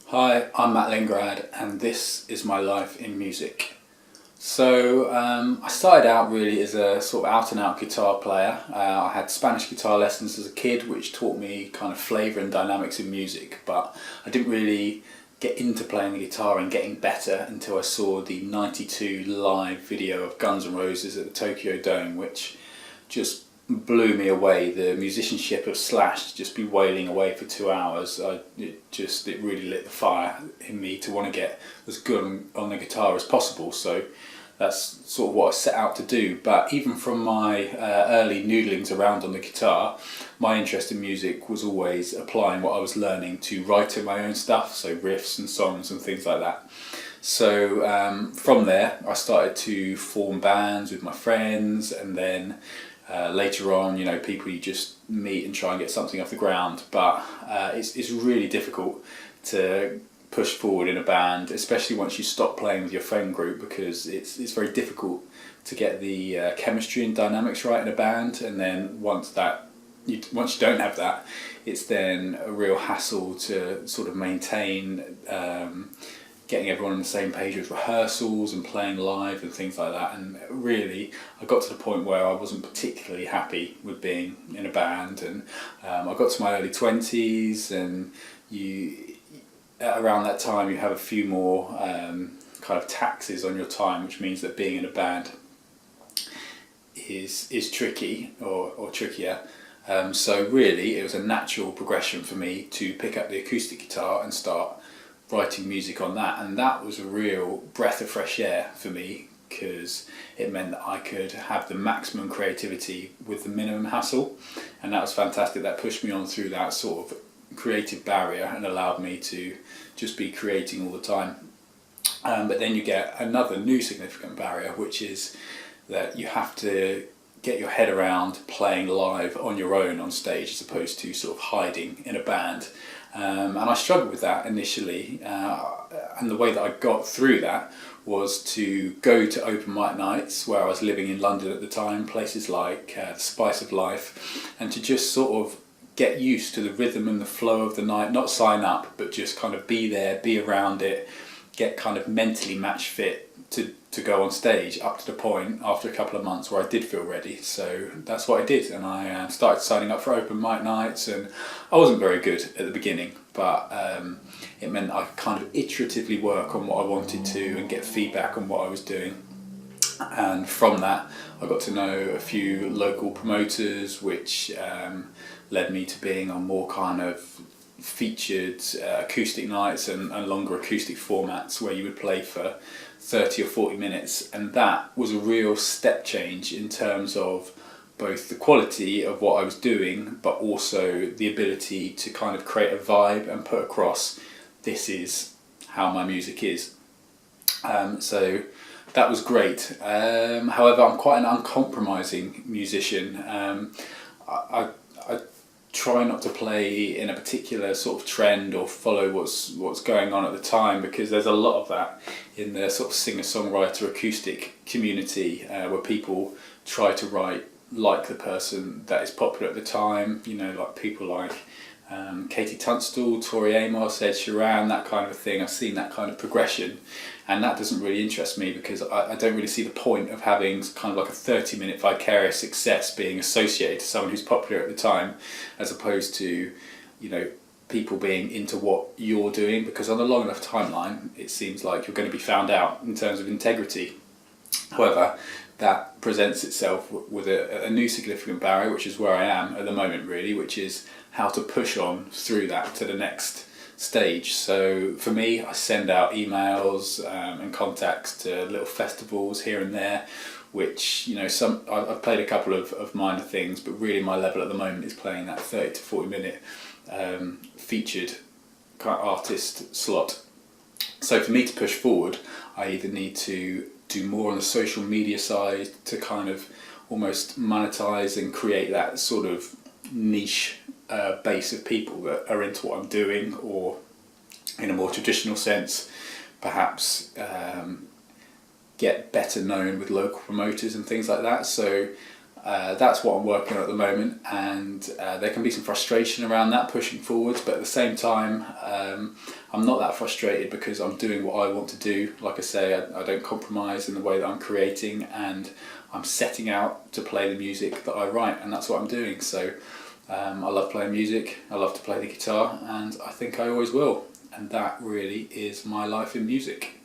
Hi, I'm Matt Lingrad and this is my life in music. I started out really as a sort of out and out guitar player. I had Spanish guitar lessons as a kid which taught me kind of flavour and dynamics in music, but I didn't really get into playing the guitar and getting better until I saw the '92 live video of Guns N' Roses at the Tokyo Dome, which just blew me away. The musicianship of Slash to just be wailing away for 2 hours, it really lit the fire in me to want to get as good on the guitar as possible. So that's sort of what I set out to do. But even from my early noodlings around on the guitar, my interest in music was always applying what I was learning to writing my own stuff, so riffs and songs and things like that. From there, I started to form bands with my friends, and then later on, people you just meet and try and get something off the ground. But it's really difficult to push forward in a band, especially once you stop playing with your friend group, because it's very difficult to get the chemistry and dynamics right in a band. And then once you don't have that, it's then a real hassle to sort of maintain getting everyone on the same page with rehearsals and playing live and things like that. And really, I got to the point where I wasn't particularly happy with being in a band. And I got to my early 20s, and around that time you have a few more kind of taxes on your time, which means that being in a band is tricky or trickier. So really, it was a natural progression for me to pick up the acoustic guitar and start writing music on that. And that was a real breath of fresh air for me, because it meant that I could have the maximum creativity with the minimum hassle. And that was fantastic. That pushed me on through that sort of creative barrier and allowed me to just be creating all the time. But then you get another new significant barrier, which is that you have to get your head around playing live on your own on stage, as opposed to sort of hiding in a band. And I struggled with that initially, and the way that I got through that was to go to open mic nights where I was living in London at the time, places like the Spice of Life, and to just sort of get used to the rhythm and the flow of the night, not sign up, but just kind of be there, be around it, get kind of mentally match fit to go on stage, up to the point after a couple of months where I did feel ready. So that's what I did, and I started signing up for open mic nights. And I wasn't very good at the beginning, but it meant I could kind of iteratively work on what I wanted to and get feedback on what I was doing. And from that, I got to know a few local promoters, which led me to being on more kind of featured acoustic nights and longer acoustic formats where you would play for 30 or 40 minutes. And that was a real step change in terms of both the quality of what I was doing, but also the ability to kind of create a vibe and put across, this is how my music is. So that was great. However, I'm quite an uncompromising musician. I try not to play in a particular sort of trend or follow what's going on at the time, because there's a lot of that in the sort of singer-songwriter acoustic community, where people try to write like the person that is popular at the time, like people like Katie Tunstall, Tori Amos, Ed Sheeran, that kind of a thing. I've seen that kind of progression, and that doesn't really interest me, because I don't really see the point of having kind of like a 30-minute vicarious success being associated to someone who's popular at the time, as opposed to, people being into what you're doing, because on a long enough timeline it seems like you're going to be found out in terms of integrity. However, that presents itself with a new significant barrier, which is where I am at the moment really, which is how to push on through that to the next stage. So for me, I send out emails and contacts to little festivals here and there, which, I've played a couple of minor things, but really my level at the moment is playing that 30 to 40 minute featured kind of artist slot. So for me to push forward, I either need to do more on the social media side to kind of almost monetize and create that sort of niche base of people that are into what I'm doing, or in a more traditional sense, perhaps get better known with local promoters and things like that. So That's what I'm working on at the moment, and there can be some frustration around that, pushing forwards, but at the same time I'm not that frustrated because I'm doing what I want to do. Like I say, I don't compromise in the way that I'm creating, and I'm setting out to play the music that I write, and that's what I'm doing. So I love playing music, I love to play the guitar, and I think I always will, and that really is my life in music.